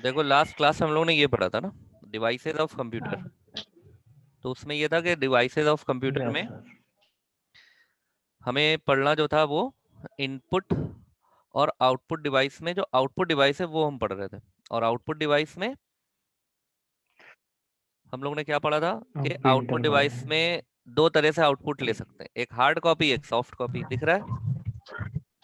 देखो last class हम लोगों ने ये पढ़ा था ना, डिवाइसेस ऑफ कंप्यूटर। तो उसमें ये था कि डिवाइसेस ऑफ कंप्यूटर में हमें पढ़ना जो था वो इनपुट और आउटपुट डिवाइस में, जो आउटपुट डिवाइस है वो हम पढ़ रहे थे। और आउटपुट डिवाइस में हम लोगों ने क्या पढ़ा था कि आउटपुट प्रिंटर पढ़ा डिवाइस है। में दो तरह से आउटपुट ले सकते हैं, एक हार्ड कॉपी एक सॉफ्ट कॉपी। दिख रहा है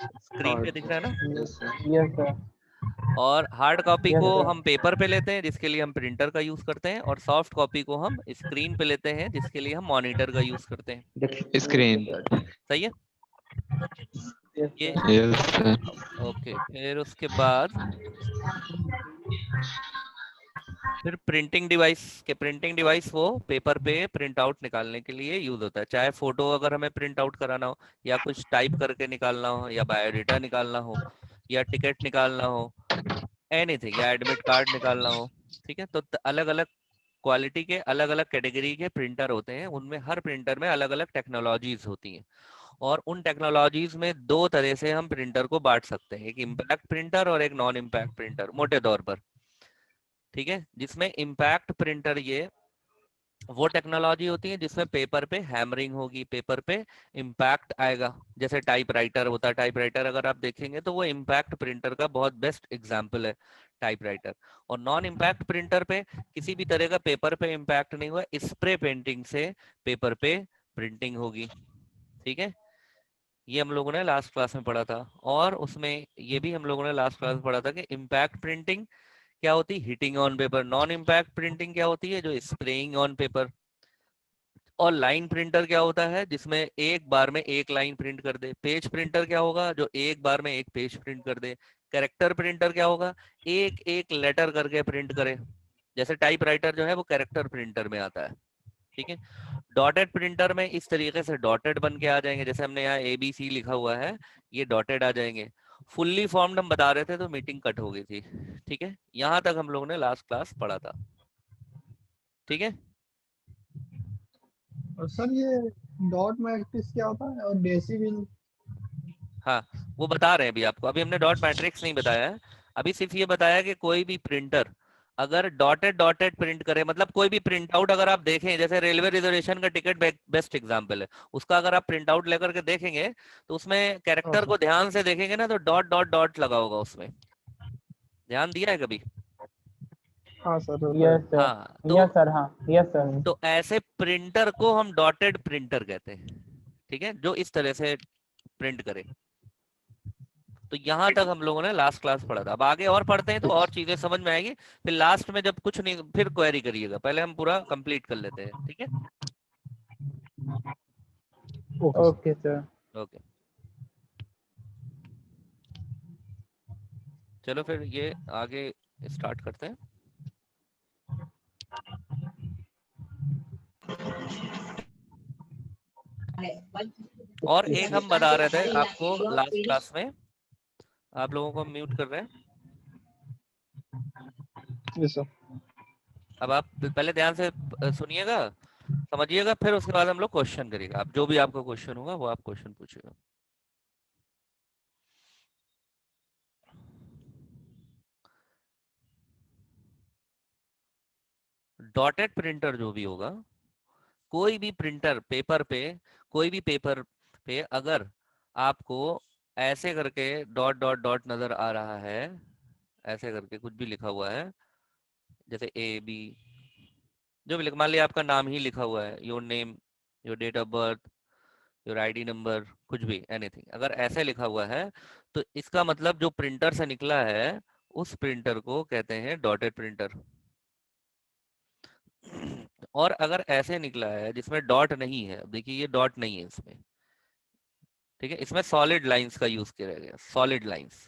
स्क्रीन पे, दिख रहा है ना? Yes sir. Yes sir. और हार्ड कॉपी यस को सर। हम पेपर पे लेते हैं जिसके लिए हम प्रिंटर का यूज करते हैं, और सॉफ्ट कॉपी को हम स्क्रीन पे लेते हैं जिसके लिए हम मॉनिटर का यूज करते हैं। स्क्रीन। सही है यस ये? सर। Yes sir. ओके, फिर उसके बाद फिर प्रिंटिंग डिवाइस के, प्रिंटिंग डिवाइस वो पेपर पे प्रिंट आउट निकालने के लिए यूज होता है। चाहे फोटो अगर हमें प्रिंट आउट कराना हो, या कुछ टाइप करके निकालना हो, या बायोडेटा निकालना हो, या टिकट निकालना हो, एनीथिंग, या एडमिट कार्ड निकालना हो। ठीक है, तो अलग अलग क्वालिटी के अलग अलग कैटेगरी के प्रिंटर होते हैं, उनमें हर प्रिंटर में अलग अलग टेक्नोलॉजीज होती हैं। और उन टेक्नोलॉजीज में दो तरह से हम प्रिंटर को बांट सकते हैं, एक इम्पैक्ट प्रिंटर और एक नॉन इम्पैक्ट प्रिंटर, मोटे तौर पर। ठीक है, जिसमें इम्पैक्ट प्रिंटर ये वो टेक्नोलॉजी होती है जिसमें पेपर पे हैमरिंग होगी, पेपर पे इम्पैक्ट आएगा। जैसे टाइपराइटर होता है, टाइपराइटर अगर आप देखेंगे तो वो इम्पैक्ट प्रिंटर का बहुत बेस्ट एग्जांपल है, टाइपराइटर। और नॉन इम्पैक्ट प्रिंटर पे किसी भी तरह का पेपर पे इम्पैक्ट नहीं हुआ, स्प्रे पेंटिंग से पेपर पे प्रिंटिंग होगी। ठीक है, ये हम लोगों ने लास्ट क्लास में पढ़ा था। और उसमें ये भी हम लोगों ने लास्ट क्लास में पढ़ा था कि इम्पैक्ट प्रिंटिंग क्या होती है, hitting on paper. Non impact printing क्या होती है, जो स्प्रेइंग ऑन पेपर। और लाइन प्रिंटर क्या होता है, जिसमें एक बार में एक लाइन प्रिंट कर दे। पेज प्रिंटर क्या होगा, जो एक बार में एक पेज प्रिंट कर दे। कैरेक्टर प्रिंटर क्या होगा, एक एक लेटर करके प्रिंट करे। जैसे टाइपराइटर जो है वो कैरेक्टर प्रिंटर में आता है। ठीक है, डॉटेड प्रिंटर में इस तरीके से डॉटेड बन के आ जाएंगे, जैसे हमने यहाँ ABC लिखा हुआ है, ये डॉटेड आ जाएंगे। फुल्ली फॉर्म्ड हम बता रहे थे तो मीटिंग कट हो गई थी। ठीक है, यहाँ तक हम लोगों ने लास्ट क्लास पढ़ा था। ठीक है, और सर ये डॉट मैट्रिक्स क्या होता है और डेसिबल? हाँ वो बता रहे हैं अभी आपको। अभी हमने डॉट मैट्रिक्स नहीं बताया है, अभी सिर्फ ये बताया कि कोई भी प्रिंटर अगर डॉटेड डॉटेड प्रिंट करे, मतलब कोई भी प्रिंट आउट अगर आप देखें, जैसे रेलवे रिजर्वेशन का टिकट बेस्ट एग्जांपल है, उसका अगर आप प्रिंट आउट लेकर के देखेंगे तो उसमें कैरेक्टर को ध्यान से देखेंगे ना, तो डॉट डॉट डॉट लगा होगा उसमें। ध्यान दिया है कभी? हाँ सर। Yes sir. हाँ, यस सर। हाँ यस सर। तो ऐसे प्रिंटर को हम डॉटेड प्रिंटर कहते हैं। ठीक है, जो इस तरह से प्रिंट करे। तो यहाँ तक हम लोगों ने लास्ट क्लास पढ़ा था। अब आगे और पढ़ते हैं तो और चीजें समझ में आएगी। फिर लास्ट में जब कुछ नहीं, फिर क्वेरी करिएगा, पहले हम पूरा कंप्लीट कर लेते हैं। ठीक है, ओके सर। ओके, चलो फिर ये आगे स्टार्ट करते हैं। और एक हम बता रहे थे आपको लास्ट क्लास में, आप लोगों को म्यूट कर रहे हैं। Yes sir. अब आप पहले ध्यान से सुनिएगा, समझिएगा, फिर उसके बाद हम लोग क्वेश्चन करिएगा। आप जो भी आपका क्वेश्चन होगा वो आप क्वेश्चन पूछिएगा। डॉटेड प्रिंटर जो भी होगा, कोई भी प्रिंटर पेपर पे, कोई भी पेपर पे अगर आपको ऐसे करके डॉट डॉट डॉट नजर आ रहा है, ऐसे करके कुछ भी लिखा हुआ है, जैसे AB, जो भी मान लिया आपका नाम ही लिखा हुआ है, your name, your date of birth, your ID number, कुछ भी एनीथिंग, अगर ऐसे लिखा हुआ है तो इसका मतलब जो प्रिंटर से निकला है उस प्रिंटर को कहते हैं डॉटेड प्रिंटर। और अगर ऐसे निकला है जिसमें डॉट नहीं है, देखिए ये डॉट नहीं है इसमें, ठीक है, इसमें सॉलिड लाइंस का यूज किया गया, सॉलिड लाइंस,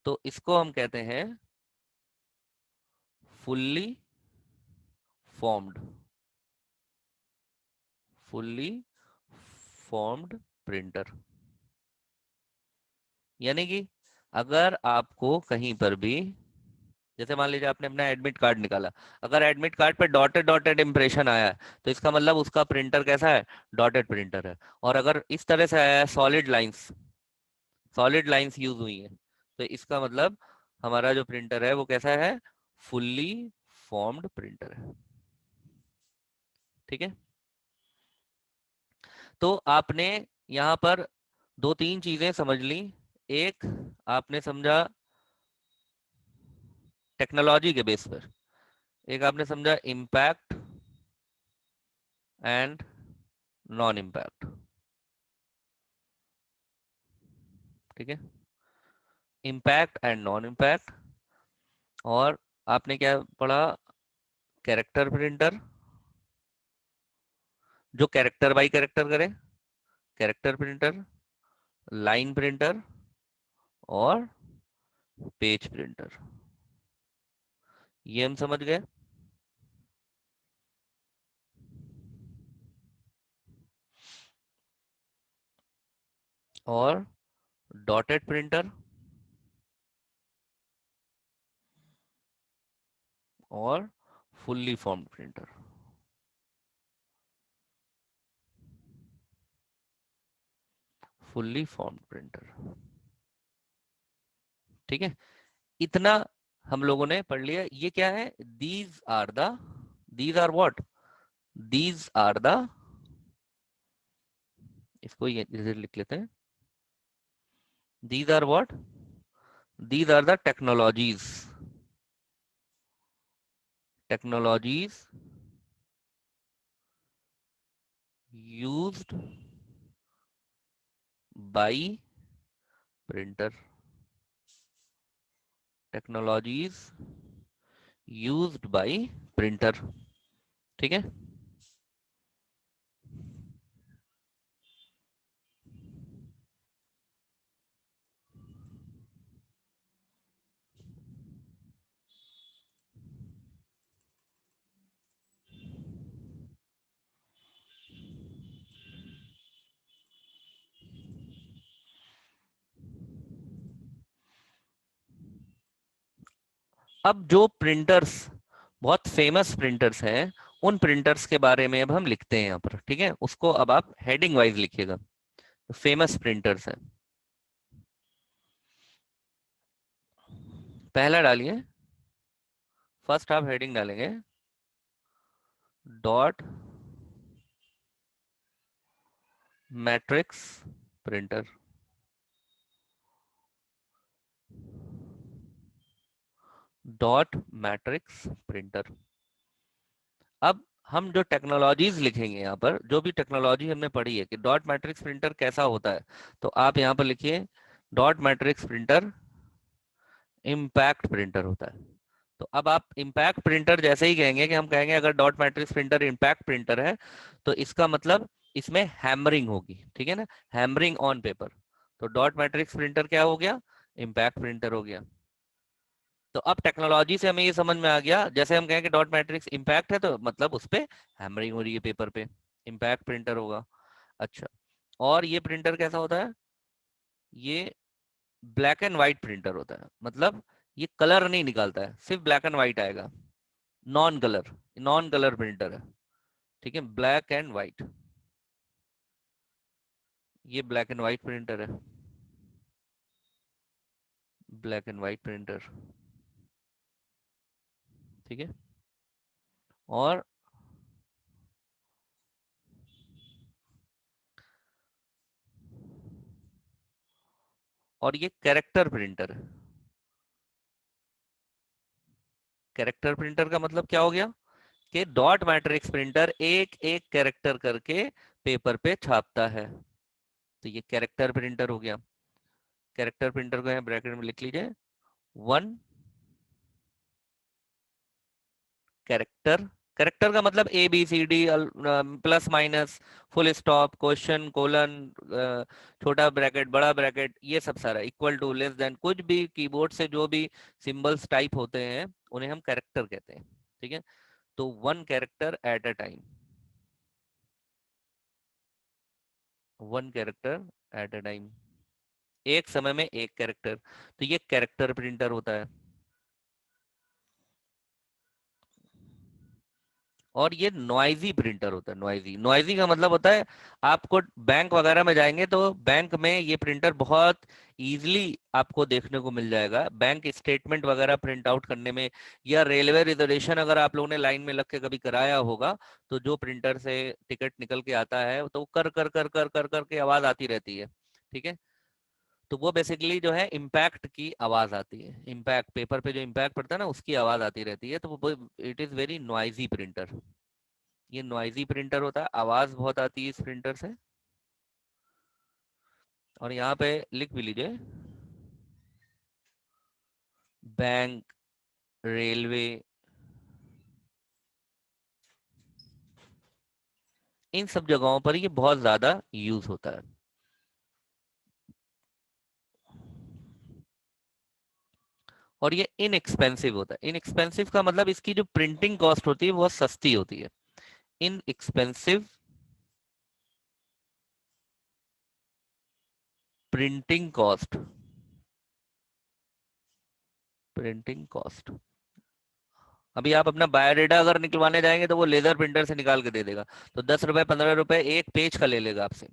तो इसको हम कहते हैं fully formed, fully formed printer. यानी कि अगर आपको कहीं पर भी, जैसे मान लीजिए आपने अपना एडमिट कार्ड निकाला, अगर एडमिट कार्ड पे डॉटेड डॉटेड इंप्रेशन आया है तो इसका मतलब उसका प्रिंटर कैसा है, डॉटेड प्रिंटर है। और अगर इस तरह से आया है solid lines, solid lines use हुई हैं, तो इसका मतलब हमारा जो प्रिंटर है वो कैसा है, फुल्ली फॉर्म्ड प्रिंटर है। ठीक है, तो आपने यहाँ पर दो तीन चीजें समझ ली। एक आपने समझा टेक्नोलॉजी के बेस पर, एक आपने समझा इम्पैक्ट एंड नॉन इम्पैक्ट। ठीक है, इम्पैक्ट एंड नॉन इम्पैक्ट। और आपने क्या पढ़ा, कैरेक्टर प्रिंटर, जो कैरेक्टर बाई कैरेक्टर करे, कैरेक्टर प्रिंटर, लाइन प्रिंटर और पेज प्रिंटर, ये हम समझ गए। और डॉटेड प्रिंटर और fully formed printer. Fully formed printer. ठीक है, इतना हम लोगों ने पढ़ लिया। ये क्या है, these are what, these are the, इसको ये इधर लिख लेते हैं, these are what, these are the technologies used by printer, technologies used by printer। ठीक है, अब जो प्रिंटर्स बहुत फेमस प्रिंटर्स हैं, उन प्रिंटर्स के बारे में अब हम लिखते हैं यहाँ पर। ठीक है, उसको अब आप हेडिंग वाइज लिखिएगा। फेमस प्रिंटर्स हैं, पहला डालिए, फर्स्ट आप हेडिंग डालेंगे dot matrix printer. Dot matrix printer. अब हम जो टेक्नोलॉजीज लिखेंगे यहाँ पर, जो भी टेक्नोलॉजी हमने पढ़ी है कि डॉट मैट्रिक्स प्रिंटर कैसा होता है, तो आप यहाँ पर लिखिए dot matrix printer impact printer होता है। तो अब आप इम्पैक्ट प्रिंटर जैसे ही कहेंगे कि हम कहेंगे अगर dot matrix printer impact printer है, तो इसका मतलब इसमें हैमरिंग होगी। ठीक है ना, हैमरिंग ऑन पेपर। तो डॉट मैट्रिक्स प्रिंटर क्या हो गया, इम्पैक्ट प्रिंटर हो गया। तो अब टेक्नोलॉजी से हमें ये समझ में आ गया, जैसे हम कहें कि डॉट मैट्रिक्स इम्पैक्ट है, तो मतलब उस पे हैमरिंग हो रही है पेपर पे, इम्पैक्ट प्रिंटर होगा। अच्छा, और ये प्रिंटर कैसा होता है, ये ब्लैक एंड व्हाइट प्रिंटर होता है, मतलब ये कलर नहीं निकालता है, सिर्फ ब्लैक एंड व्हाइट आएगा, नॉन कलर प्रिंटर है। ठीक है, ब्लैक एंड व्हाइट, ये ब्लैक एंड व्हाइट प्रिंटर है, ब्लैक एंड व्हाइट प्रिंटर। ठीक है, और ये कैरेक्टर प्रिंटर है। कैरेक्टर प्रिंटर का मतलब क्या हो गया कि डॉट मैट्रिक्स प्रिंटर एक एक कैरेक्टर करके पेपर पे छापता है, तो ये कैरेक्टर प्रिंटर हो गया। कैरेक्टर प्रिंटर को यहाँ ब्रैकेट में लिख लीजिए, वन कैरेक्टर। कैरेक्टर का मतलब A B C D, plus minus, full stop, question, colon, छोटा ब्रैकेट, बड़ा ब्रैकेट, ये सब सारा, इक्वल टू, लेस देन, कुछ भी कीबोर्ड से जो भी सिंबल्स टाइप होते हैं उन्हें हम कैरेक्टर कहते हैं। ठीक है, तो one character eight a time, one character eight a time, एक समय में एक कैरेक्टर, तो ये कैरेक्टर प्रिंटर होता है। और ये नॉइजी प्रिंटर होता है। नॉइजी, नॉइजी का मतलब होता है आपको बैंक वगैरह में जाएंगे तो बैंक में ये प्रिंटर बहुत इजीली आपको देखने को मिल जाएगा, बैंक स्टेटमेंट वगैरह प्रिंट आउट करने में, या रेलवे रिजर्वेशन अगर आप लोगों ने लाइन में लग के कभी कराया होगा तो जो प्रिंटर से टिकट निकल के आता है तो कर कर कर कर कर कर के आवाज आती रहती है, ठीक है। तो वो बेसिकली जो है इम्पैक्ट की आवाज आती है, इम्पैक्ट पेपर पे जो इम्पैक्ट पड़ता है ना उसकी आवाज आती रहती है, तो वो it is very noisy printer. ये नॉइजी प्रिंटर होता है, आवाज बहुत आती है इस प्रिंटर से। और यहाँ पे लिख भी लीजिए, बैंक, रेलवे, इन सब जगहों पर ये बहुत ज्यादा यूज होता है। और ये इनएक्सपेंसिव होता है। इनएक्सपेंसिव का मतलब इसकी जो प्रिंटिंग कॉस्ट होती है वो सस्ती होती है। Inexpensive printing cost, printing cost. अभी आप अपना बायोडाटा अगर निकलवाने जाएंगे तो वो लेजर प्रिंटर से निकाल के दे देगा, तो 10 रुपए 15 रुपए एक पेज का ले लेगा आपसे,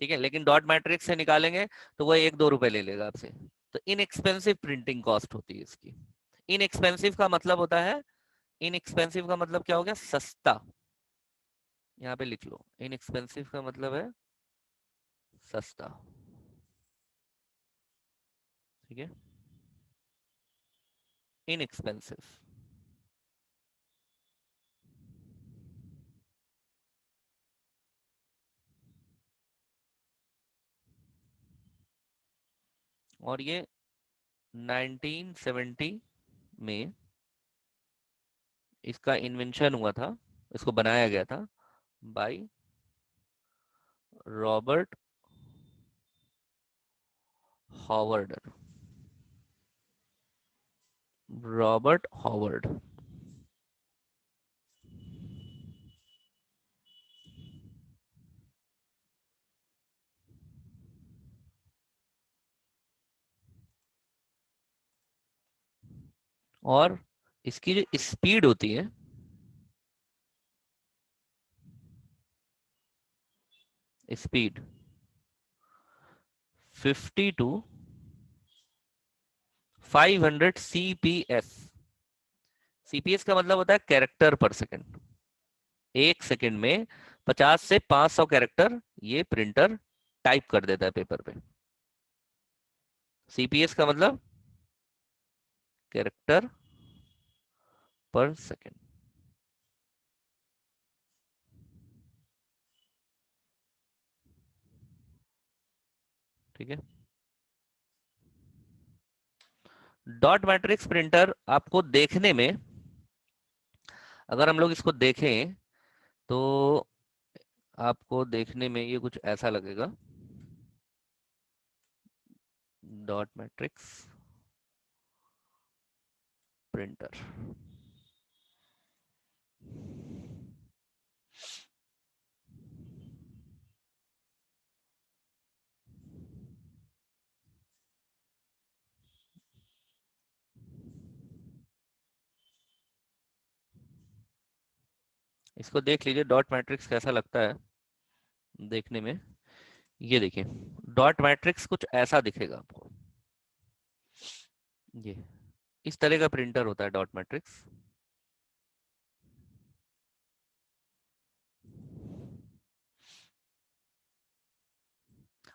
ठीक है। लेकिन डॉट मैट्रिक्स से निकालेंगे तो वो 1-2 रुपए ले लेगा आपसे। तो इनएक्सपेंसिव प्रिंटिंग कॉस्ट होती है इसकी। इनएक्सपेंसिव का मतलब होता है, इनएक्सपेंसिव का मतलब क्या हो गया, सस्ता। यहाँ पे लिख लो, इनएक्सपेंसिव का मतलब है सस्ता, ठीक है। इनएक्सपेंसिव। और ये 1970 में इसका इन्वेंशन हुआ था, इसको बनाया गया था by Robert Howard. Robert Howard. और इसकी जो स्पीड होती है, स्पीड 50 to 500 CPS। सीपीएस का मतलब होता है कैरेक्टर पर सेकंड। एक सेकंड में 50 से 500 कैरेक्टर ये प्रिंटर टाइप कर देता है पेपर पे। सीपीएस का मतलब कैरेक्टर पर सेकंड, ठीक है। डॉट मैट्रिक्स प्रिंटर आपको देखने में, अगर हम लोग इसको देखें तो आपको देखने में ये कुछ ऐसा लगेगा। डॉट मैट्रिक्स प्रिंटर, इसको देख लीजिए डॉट मैट्रिक्स कैसा लगता है देखने में। ये देखिए, डॉट मैट्रिक्स कुछ ऐसा दिखेगा आपको, ये इस तरह का प्रिंटर होता है डॉट मैट्रिक्स।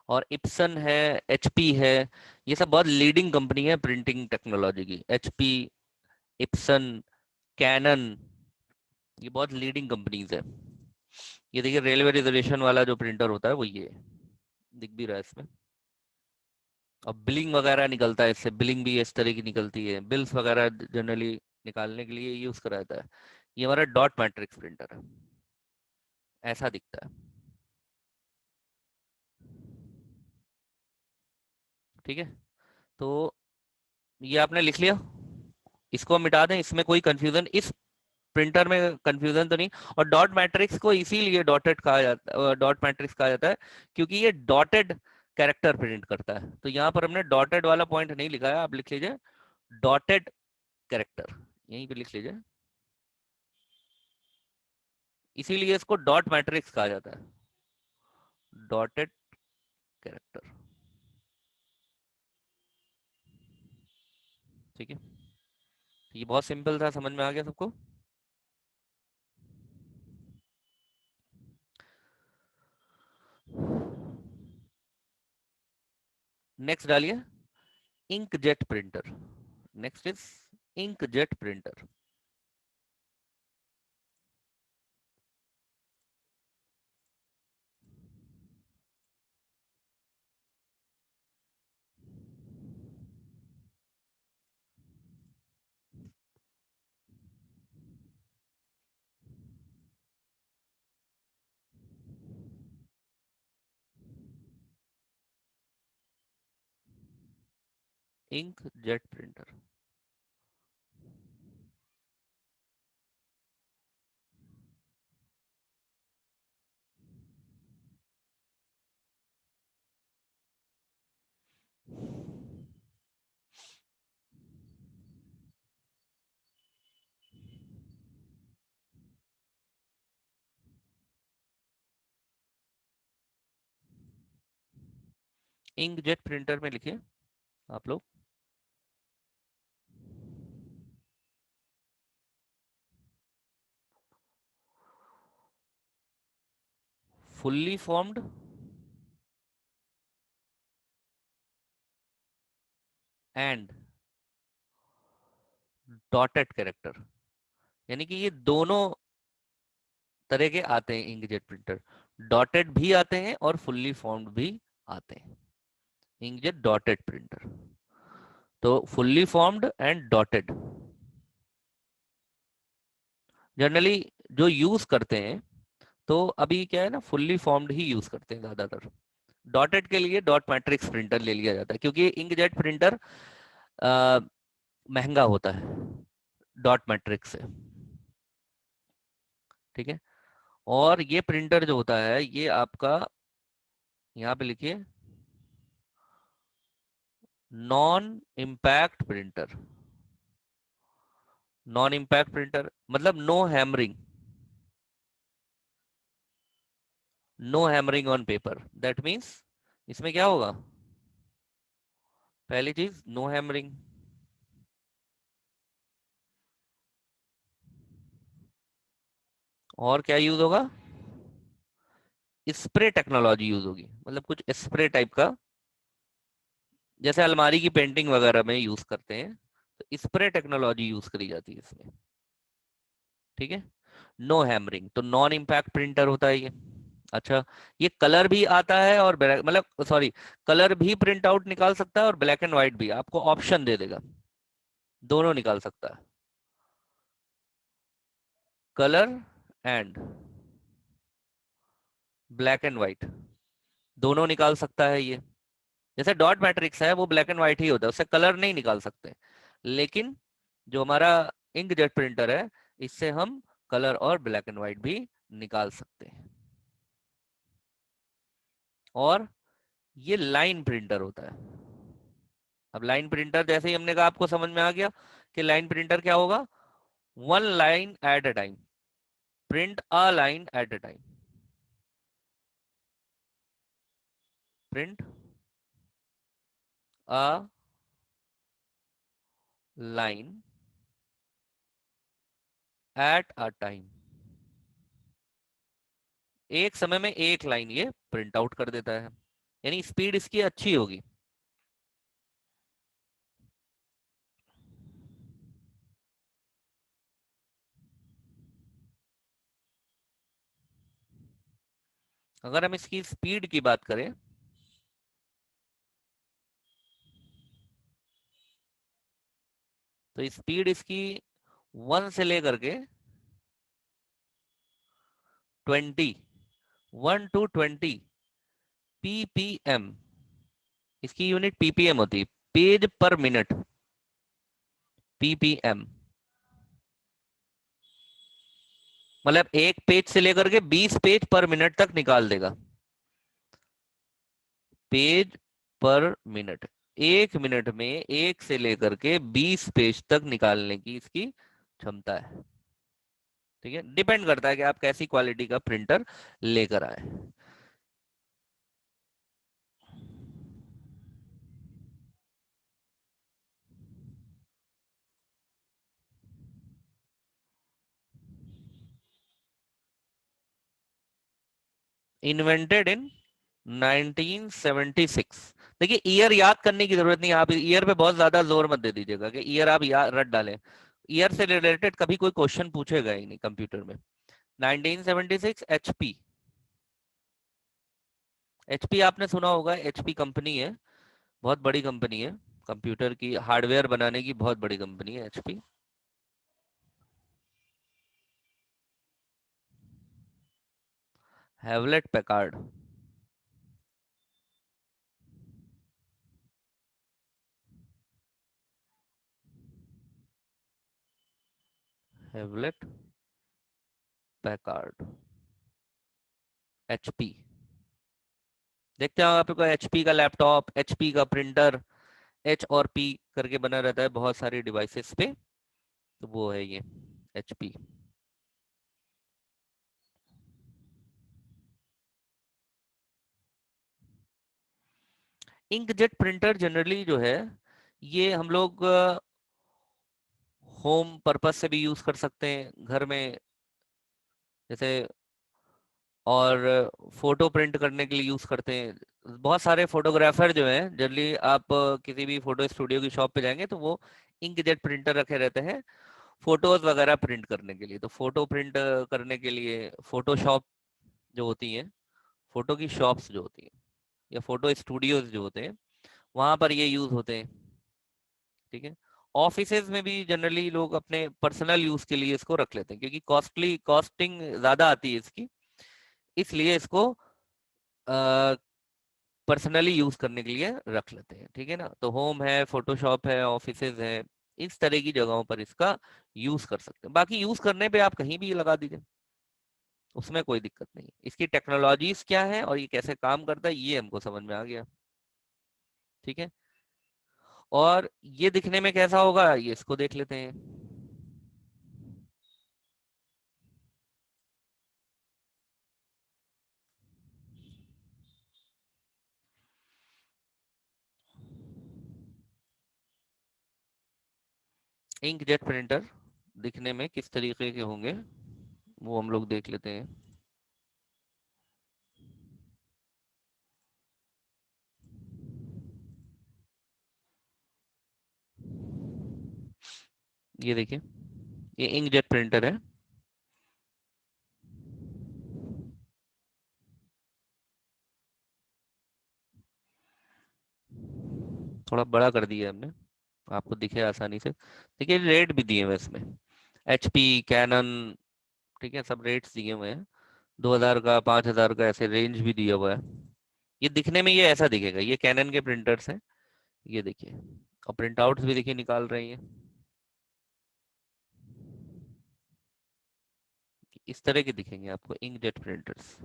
और इप्सन है, एचपी है, ये सब बहुत लीडिंग कंपनी है प्रिंटिंग टेक्नोलॉजी की। एचपी, इप्सन, कैनन, ये बहुत लीडिंग कंपनीज है। ये देखिए रेलवे रिजर्वेशन वाला जो प्रिंटर होता है वो ये है। दिख भी रहा है इसमें। और बिलिंग वगैरह निकलता है इससे, बिलिंग भी इस तरह की निकलती है, बिल्स वगैरह जनरली निकालने के लिए यूज करा जाता है। ये हमारा डॉट मैट्रिक्स प्रिंटर है, ऐसा दिखता है, ठीक है। तो ये आपने लिख लिया, इसको हम मिटा दें, इसमें कोई कंफ्यूजन, इस प्रिंटर में कंफ्यूजन तो नहीं। और डॉट मैट्रिक्स को इसीलिए डॉटेड कहा जाता है, डॉट मैट्रिक्स कहा जाता है क्योंकि ये डॉटेड कैरेक्टर प्रिंट करता है। तो यहाँ पर हमने डॉटेड वाला पॉइंट नहीं लिखा है, आप लिख लीजिए डॉटेड कैरेक्टर, यहीं पे लिख लीजिए। इसीलिए इसको डॉट मैट्रिक्स कहा जाता है, डॉटेड कैरेक्टर। ठीक है, ये बहुत सिंपल था, समझ में आ गया सबको? नेक्स्ट डालिए inkjet printer. Next is inkjet printer. Inkjet printer. Inkjet printer में लिखिए आप लोग, fully formed and dotted character, यानी कि ये दोनों तरह के आते हैं इंकजेट प्रिंटर, डॉटेड भी आते हैं और फुल्ली फॉर्म्ड भी आते हैं। इंकजेट डॉटेड प्रिंटर, तो fully formed and dotted generally जो यूज करते हैं, तो अभी क्या है ना, फुल्ली फॉर्म्ड ही यूज करते हैं ज्यादातर। डॉटेड के लिए डॉट मैट्रिक्स प्रिंटर ले लिया जाता है, क्योंकि इंकजेट प्रिंटर महंगा होता है डॉट मैट्रिक्स से। ठीक है, और ये प्रिंटर जो होता है ये आपका, यहाँ पे लिखिए non impact printer. Non impact printer मतलब no hammering, no hammering on paper. That means इसमें क्या होगा, पहली चीज नो हैमरिंग, और क्या यूज होगा, स्प्रे टेक्नोलॉजी यूज होगी, मतलब कुछ स्प्रे टाइप का, जैसे अलमारी की पेंटिंग वगैरह में यूज करते हैं, तो स्प्रे टेक्नोलॉजी यूज करी जाती है इसमें। ठीक है, नो हैमरिंग, तो नॉन इम्पैक्ट प्रिंटर होता है ये। अच्छा, ये कलर भी आता है और मतलब सॉरी, कलर भी प्रिंट आउट निकाल सकता है और ब्लैक एंड व्हाइट भी, आपको ऑप्शन दे देगा, दोनों निकाल सकता है, colour and black and white दोनों निकाल सकता है ये। जैसे डॉट मैट्रिक्स है वो ब्लैक एंड व्हाइट ही होता है, उससे कलर नहीं निकाल सकते, लेकिन जो हमारा इंकजेट प्रिंटर है इससे हम कलर और ब्लैक एंड व्हाइट भी निकाल सकते हैं। और ये लाइन प्रिंटर होता है। अब लाइन प्रिंटर जैसे ही हमने कहा आपको समझ में आ गया कि लाइन प्रिंटर क्या होगा, one line at a time, print a line at a time, print a line at a time, एक समय में एक लाइन ये प्रिंट आउट कर देता है, यानी स्पीड इसकी अच्छी होगी। अगर हम इसकी स्पीड की बात करें, तो स्पीड इसकी 1 से लेकर के 20, 1 to 20 ppm, इसकी यूनिट ppm होती है, पेज पर मिनट, ppm, मतलब एक पेज से लेकर के 20 पेज पर मिनट तक निकाल देगा, पेज पर मिनट, एक मिनट में एक से लेकर के 20 पेज तक निकालने की इसकी क्षमता है। ठीक है, डिपेंड करता है कि आप कैसी क्वालिटी का प्रिंटर लेकर आए। Invented in 1976। देखिए ईयर याद करने की जरूरत नहीं, आप ईयर पे बहुत ज्यादा जोर मत दे दीजिएगा कि ईयर आप याद रट डालें। ईयर से रिलेटेड कभी कोई क्वेश्चन पूछेगा ही नहीं कंप्यूटर में। 1976 एचपी। एचपी आपने सुना होगा, एचपी कंपनी है, बहुत बड़ी कंपनी है, कंप्यूटर की हार्डवेयर बनाने की बहुत बड़ी कंपनी है HP. Hewlett Packard. Hewlett Packard, HP. देखते हैं आपको एचपी का लैपटॉप, एचपी का प्रिंटर, एच और पी करके बना रहता है बहुत सारी डिवाइसेस पे, तो वो है ये एचपी। इंकजेट प्रिंटर जनरली जो है ये हम लोग होम पर्पस से भी यूज कर सकते हैं घर में, जैसे, और फोटो प्रिंट करने के लिए यूज करते हैं। बहुत सारे फोटोग्राफर जो हैं जनरली, आप किसी भी फोटो स्टूडियो की शॉप पे जाएंगे तो वो इंकजेट प्रिंटर रखे रहते हैं फोटोज वगैरह प्रिंट करने के लिए। तो फोटो प्रिंट करने के लिए फोटोशॉप जो होती है, फोटो की शॉप्स जो होती हैं या फोटो स्टूडियोज जो होते हैं, वहां पर ये यूज होते हैं। ठीक है, ऑफिसेज में भी जनरली लोग अपने पर्सनल यूज के लिए इसको रख लेते हैं, क्योंकि कॉस्टिंग ज्यादा आती है इसकी, इसलिए इसको पर्सनली यूज करने के लिए रख लेते हैं। ठीक है ना, तो होम है, फोटोशॉप है, ऑफिसेज है, इस तरह की जगहों पर इसका यूज कर सकते हैं। बाकी यूज करने पे आप कहीं भी लगा दीजिए, उसमें कोई दिक्कत नहीं। इसकी टेक्नोलॉजीज क्या है और ये कैसे काम करता है ये हमको समझ में आ गया। ठीक है, और ये दिखने में कैसा होगा ये इसको देख लेते हैं। इंकजेट प्रिंटर दिखने में किस तरीके के होंगे वो हम लोग देख लेते हैं। ये देखिए, ये इंकजेट प्रिंटर है। थोड़ा बड़ा कर दिया हमने, आपको दिखे आसानी से। देखिए रेट भी दिए हुए हैं इसमें, एचपी, कैनन, ठीक है, सब रेट्स दिए हुए हैं। 2000 का, 5000 का, ऐसे रेंज भी दिया हुआ है। ये दिखने में ये ऐसा दिखेगा, ये कैनन के प्रिंटर्स हैं, ये देखिए। और प्रिंट आउट्स भी देखिए निकाल रही है, इस तरह के दिखेंगे आपको इंकजेट प्रिंटर्स।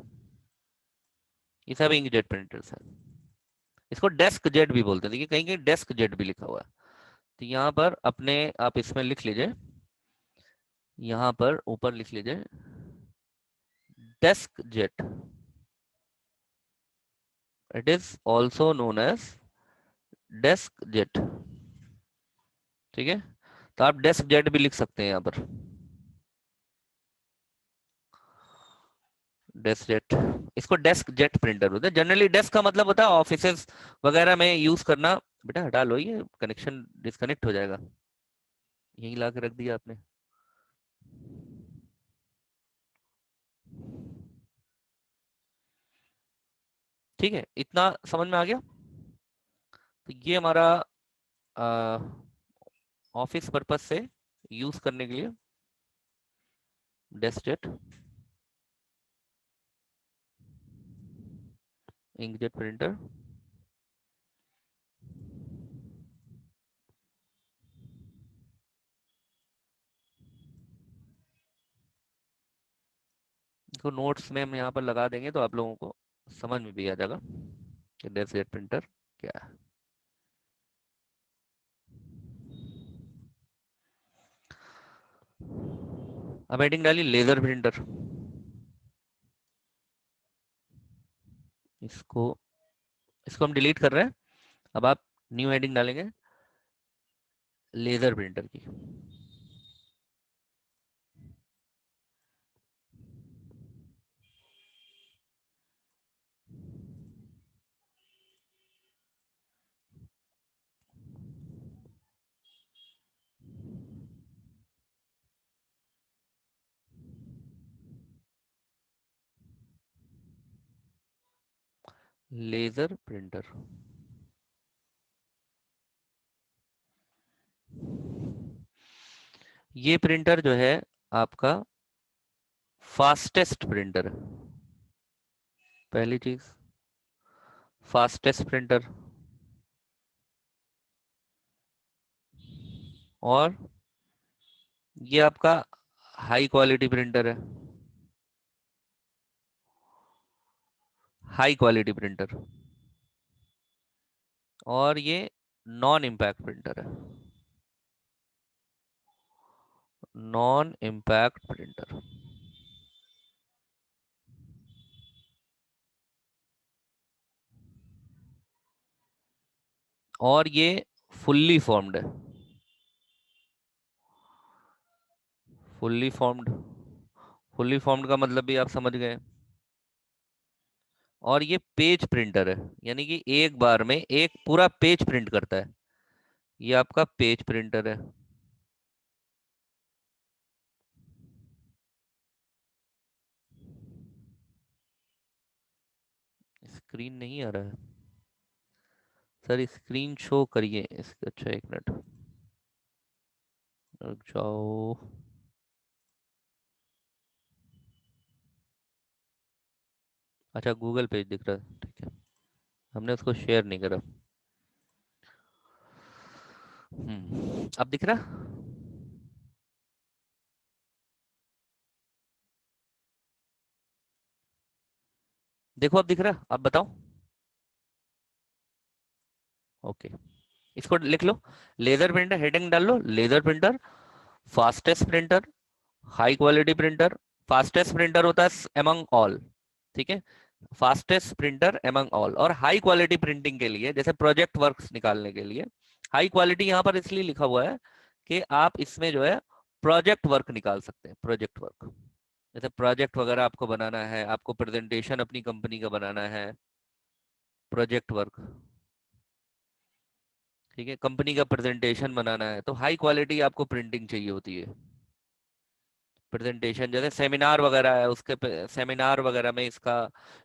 ये सब इंकजेट प्रिंटर्स हैं। इसको डेस्क जेट भी बोलते हैं, देखिए कहीं कहीं डेस्क जेट भी लिखा हुआ है। तो यहाँ पर अपने आप इसमें लिख लीजिए, यहाँ पर ऊपर लिख लीजिए DeskJet. It is also known as DeskJet. ठीक है, तो आप डेस्क जेट भी लिख सकते हैं यहाँ पर, डेस्क जेट। इसको डेस्क जेट प्रिंटर बोलते हैं। जनरली डेस्क का मतलब होता है ऑफिसेस वगैरह में यूज करना। बेटा हटा लो, ये कनेक्शन डिस्कनेक्ट हो जाएगा, यहीं ला के रख दिया आपने। ठीक है, इतना समझ में आ गया। तो ये हमारा ऑफिस पर्पज से यूज करने के लिए डेस्क जेट, इंकजेट प्रिंटर। इसको नोट्स में हम यहाँ पर लगा देंगे तो आप लोगों को समझ में भी आ जाएगा कि डेस्क जेट प्रिंटर क्या है। अब हेडिंग डाली लेजर प्रिंटर, इसको इसको हम डिलीट कर रहे हैं। अब आप न्यू हेडिंग डालेंगे लेजर प्रिंटर की। लेजर प्रिंटर, ये प्रिंटर जो है आपका फास्टेस्ट प्रिंटर है। पहली चीज फास्टेस्ट प्रिंटर, और ये आपका हाई क्वालिटी प्रिंटर है, हाई क्वालिटी प्रिंटर, और ये नॉन इम्पैक्ट प्रिंटर है, नॉन इम्पैक्ट प्रिंटर। और ये फुल्ली फॉर्म्ड है, फुल्ली फॉर्म्ड, फुल्ली फॉर्म्ड का मतलब भी आप समझ गए। और ये पेज प्रिंटर है, यानी कि एक बार में एक पूरा पेज प्रिंट करता है, ये आपका पेज प्रिंटर है। स्क्रीन नहीं आ रहा है सर, स्क्रीन शो करिए इसका। अच्छा एक मिनट रुक जाओ। अच्छा गूगल पेज दिख रहा है, ठीक है, हमने उसको शेयर नहीं करा। अब दिख रहा? देखो अब दिख रहा, अब बताओ। ओके, इसको लिख लो, लेजर प्रिंटर, हेडिंग डाल लो laser printer, fastest printer, high quality printer. Fastest printer होता है एमंग ऑल, ठीक है, फास्टेस्ट प्रिंटर एमंग ऑल। और हाई क्वालिटी प्रिंटिंग के लिए, जैसे प्रोजेक्ट वर्क्स निकालने के लिए, हाई क्वालिटी यहाँ पर इसलिए लिखा हुआ है कि आप इसमें जो है प्रोजेक्ट वर्क निकाल सकते हैं, प्रोजेक्ट वर्क। जैसे प्रोजेक्ट वगैरह आपको बनाना है, आपको प्रेजेंटेशन अपनी कंपनी का बनाना है, प्रोजेक्ट वर्क, ठीक है, कंपनी का प्रेजेंटेशन बनाना है, तो हाई क्वालिटी आपको प्रिंटिंग चाहिए होती है। प्रेजेंटेशन जैसे सेमिनार वगैरह है, उसके सेमिनार वगैरह में इसका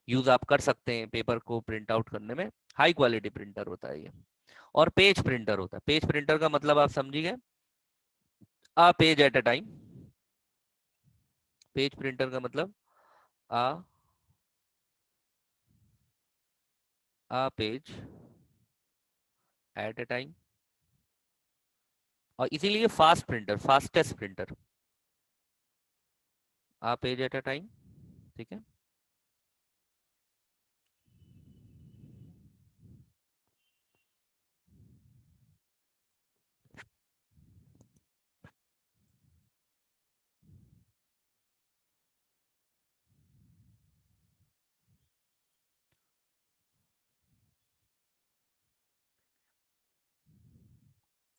यूज आप कर सकते हैं, पेपर को प्रिंट आउट करने में हाई क्वालिटी प्रिंटर होता है ये। और पेज प्रिंटर होता है, पेज प्रिंटर का मतलब आप समझिए, a page at a time. Page printer का मतलब a a page at a time, और इसीलिए fast printer, fastest printer, a page at a time, ठीक है।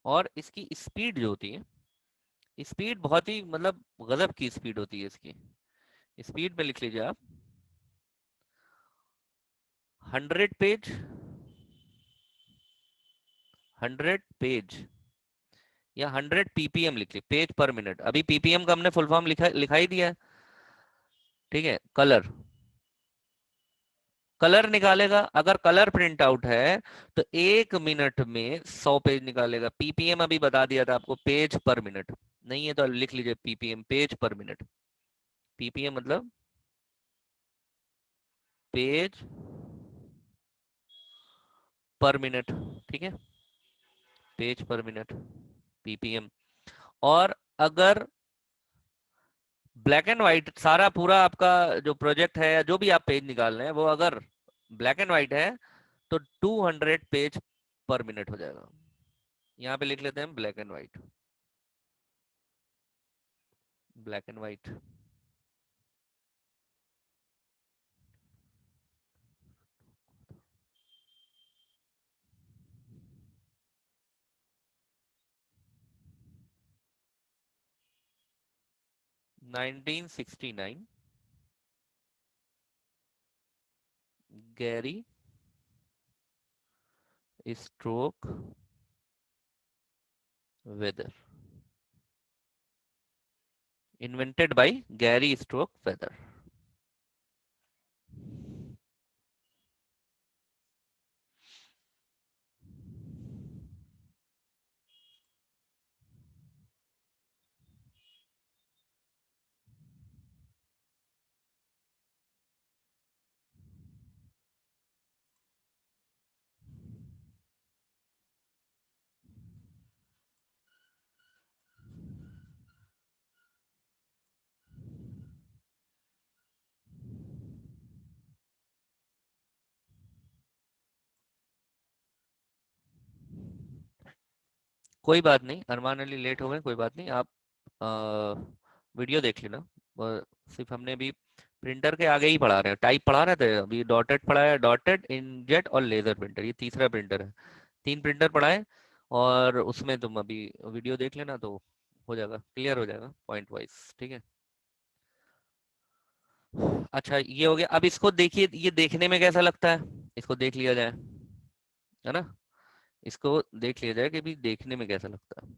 और इसकी स्पीड जो होती है, स्पीड बहुत ही मतलब गजब की स्पीड होती है इसकी। स्पीड में लिख लीजिए आप 100 पेज, 100 पेज, या 100 PPM लिख ली, पेज पर मिनट। अभी पीपीएम का हमने फुल फॉर्म लिखा ही दिया है, ठीक है। कलर, कलर निकालेगा, अगर कलर प्रिंट आउट है तो 1 मिनट में 100 पेज निकालेगा। पीपीएम अभी बता दिया था आपको, पेज पर मिनट, नहीं है तो लिख लीजिए पीपीएम, पेज पर मिनट। पीपीएम मतलब पेज पर मिनट, ठीक है, पेज पर मिनट, पीपीएम। और अगर ब्लैक एंड व्हाइट सारा पूरा आपका जो प्रोजेक्ट है या जो भी आप पेज निकाल रहे हैं, वो अगर ब्लैक एंड व्हाइट है तो 200 पेज पर मिनट हो जाएगा। यहाँ पे लिख लेते हैं black and white, black and white. Nineteen 69 Gary Starkweather, invented by Gary Starkweather. कोई बात नहीं, अरमान अली लेट हो गए, कोई बात नहीं, आप वीडियो देख लेना। सिर्फ हमने अभी प्रिंटर के आगे ही पढ़ा रहे हैं, टाइप पढ़ा रहे थे अभी, डॉटेड पढ़ाया, डॉटेड, इंकजेट और लेजर प्रिंटर, ये तीसरा प्रिंटर है। 3 प्रिंटर पढ़ाए, और उसमें तुम अभी वीडियो देख लेना तो हो जाएगा, क्लियर हो जाएगा पॉइंट वाइज, ठीक है। अच्छा ये हो गया। अब इसको देखिए, ये देखने में कैसा लगता है, इसको देख लिया जाए, है ना, इसको देख लिया जाए कि भी देखने में कैसा लगता है।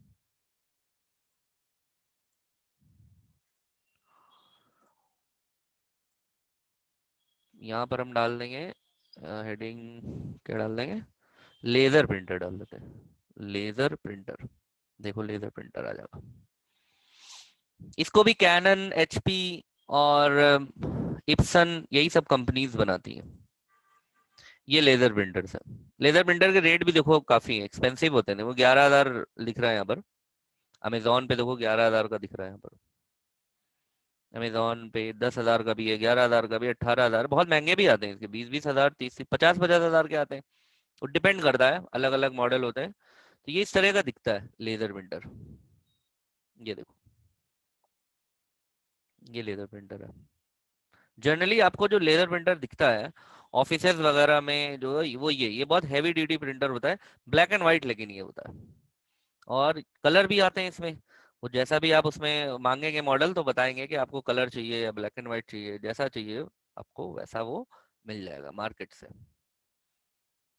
यहाँ पर हम डाल देंगे हेडिंग, क्या डाल देंगे, लेजर प्रिंटर डाल देते हैं, लेजर प्रिंटर। देखो लेजर प्रिंटर आ जाएगा। इसको भी कैनन, एचपी और इप्सन, यही सब कंपनीज बनाती हैं। ये लेजर प्रिंटर्स है। लेजर प्रिंटर के रेट भी देखो काफी एक्सपेंसिव होते हैं, वो 11,000 लिख रहा है यहाँ पर। अमेजोन पे देखो 11,000 का दिख रहा है यहाँ पर, अमेजोन पे 10,000 का भी है, 11,000 का भी, 18,000, बहुत महंगे भी आते हैं इसके, 20,000, 30, 50,000 के आते हैं। वो डिपेंड करता है, अलग अलग मॉडल होते हैं। तो ये इस तरह का दिखता है लेजर प्रिंटर, ये देखो, ये लेजर प्रिंटर है। जनरली आपको जो लेजर प्रिंटर दिखता है ऑफिसेज वगैरह में, जो वो ये बहुत हैवी ड्यूटी प्रिंटर होता है, ब्लैक एंड व्हाइट लेकिन ये होता है, और कलर भी आते हैं इसमें। वो जैसा भी आप उसमें मांगेंगे मॉडल, तो बताएंगे कि आपको कलर चाहिए या ब्लैक एंड व्हाइट चाहिए, जैसा चाहिए आपको वैसा वो मिल जाएगा मार्केट से।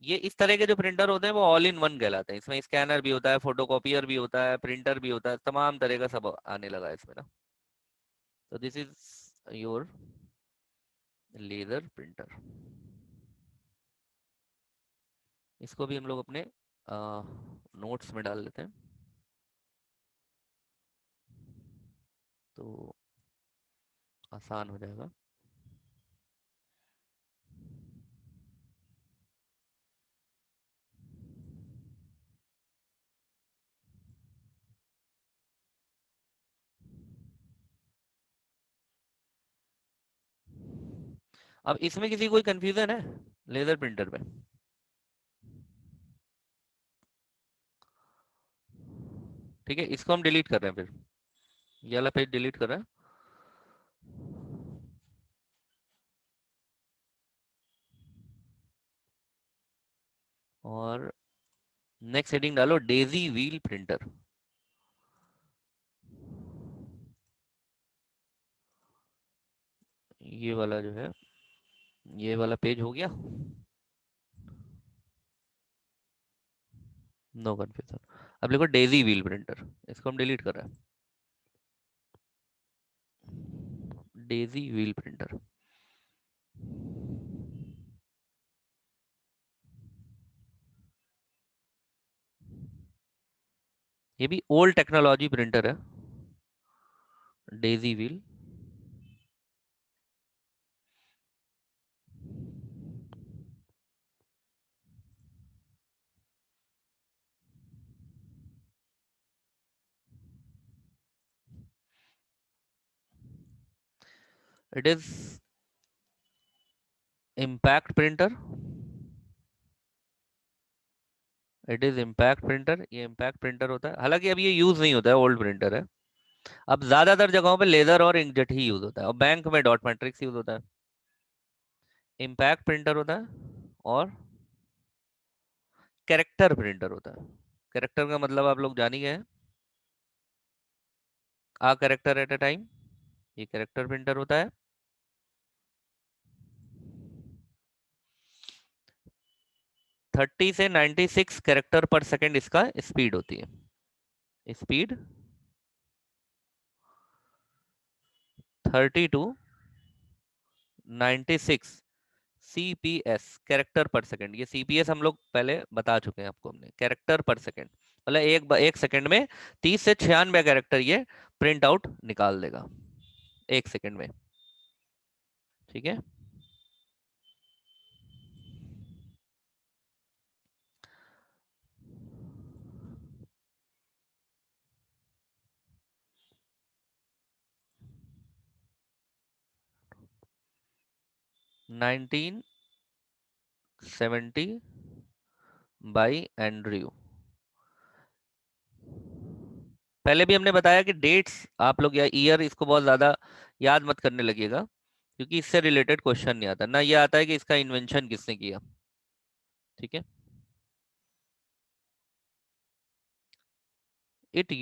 ये इस तरह के जो प्रिंटर होते हैं वो ऑल इन वन कहलाते हैं। इसमें स्कैनर भी होता है, फोटोकॉपियर भी होता है, प्रिंटर भी होता है, तमाम तरह का सब आने लगा है इसमें ना। तो this is your laser printer. इसको भी हम लोग अपने नोट्स में डाल लेते हैं, तो आसान हो जाएगा। अब इसमें किसी कोई कंफ्यूजन है लेजर प्रिंटर में? ठीक है, इसको हम डिलीट कर रहे हैं फिर, ये वाला पेज डिलीट कर रहे हैं। और नेक्स्ट हेडिंग डालो डेजी व्हील प्रिंटर। ये वाला जो है, ये वाला पेज हो गया, नो कंफ्यूजन। अब देखो डेजी व्हील प्रिंटर, इसको हम डिलीट कर रहे हैं, डेजी व्हील प्रिंटर। ये भी ओल्ड टेक्नोलॉजी प्रिंटर है, Daisy wheel. It is impact printer, it is impact printer, ये इम्पैक्ट प्रिंटर होता है। हालांकि अब ये यूज नहीं होता है, ओल्ड प्रिंटर है। अब ज्यादातर जगहों पे लेजर और इंकजेट ही यूज होता है, और बैंक में डॉट मैट्रिक्स यूज होता है। इम्पैक्ट प्रिंटर होता है और कैरेक्टर प्रिंटर होता है। कैरेक्टर का मतलब आप लोग जान ही गए हैं, आ कैरेक्टर एट अ टाइम, ये कैरेक्टर प्रिंटर होता है। 30 से 96 कैरेक्टर पर सेकंड इसका स्पीड होती है। स्पीड 30 टू 96 CPS कैरेक्टर पर सेकंड। ये CPS हम लोग पहले बता चुके हैं आपको, हमने कैरेक्टर पर सेकंड मतलब एक सेकंड में 30 से 96 कैरेक्टर ये प्रिंट आउट निकाल देगा एक सेकंड में। ठीक है, नाइनटीन 70 बाई एंड्रयू। पहले भी हमने बताया कि डेट्स आप लोग या ईयर इसको बहुत ज्यादा याद मत करने लगिएगा, क्योंकि इससे रिलेटेड क्वेश्चन नहीं आता ना, ये आता है कि इसका इन्वेंशन किसने किया। ठीक है, इट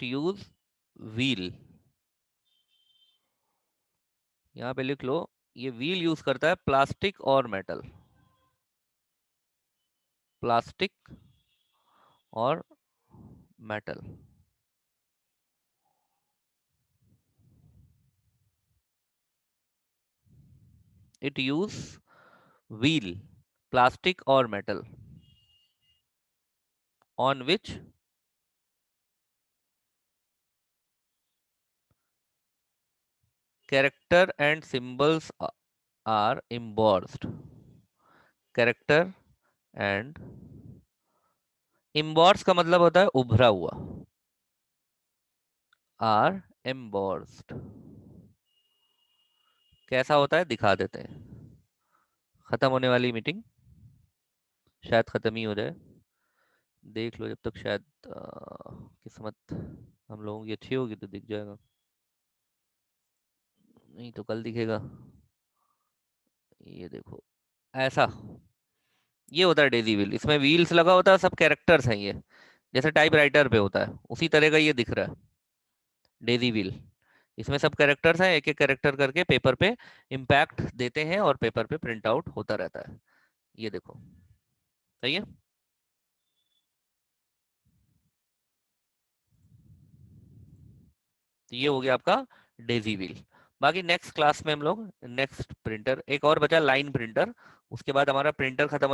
यूज व्हील, यहाँ पे लिख लो, ये व्हील यूज करता है प्लास्टिक और मेटल, प्लास्टिक और metal. It use wheel plastic और metal on which character and symbols are embossed। character and embossed का मतलब होता है उभरा हुआ, are embossed। कैसा होता है दिखा देते हैं। खत्म होने वाली मीटिंग, शायद खत्म ही हो जाए, देख लो जब तक, शायद किस्मत हम लोगों की अच्छी होगी तो दिख जाएगा, नहीं तो कल दिखेगा। ये देखो ऐसा, ये होता है डेजी व्हील, इसमें व्हील्स लगा होता है, सब कैरेक्टर्स हैं ये, जैसे टाइप राइटर पे होता है उसी तरह का ये दिख रहा है डेजी व्हील। इसमें सब कैरेक्टर्स हैं, एक एक कैरेक्टर करके पेपर पे इम्पैक्ट देते हैं और पेपर पे प्रिंट आउट होता रहता है। ये देखो, सही है। तो ये हो गया आपका डेजी व्हील। बाकी नेक्स्ट क्लास में हम लोग नेक्स्ट प्रिंटर, एक और बचा लाइन प्रिंटर, उसके बाद हमारा प्रिंटर खत्म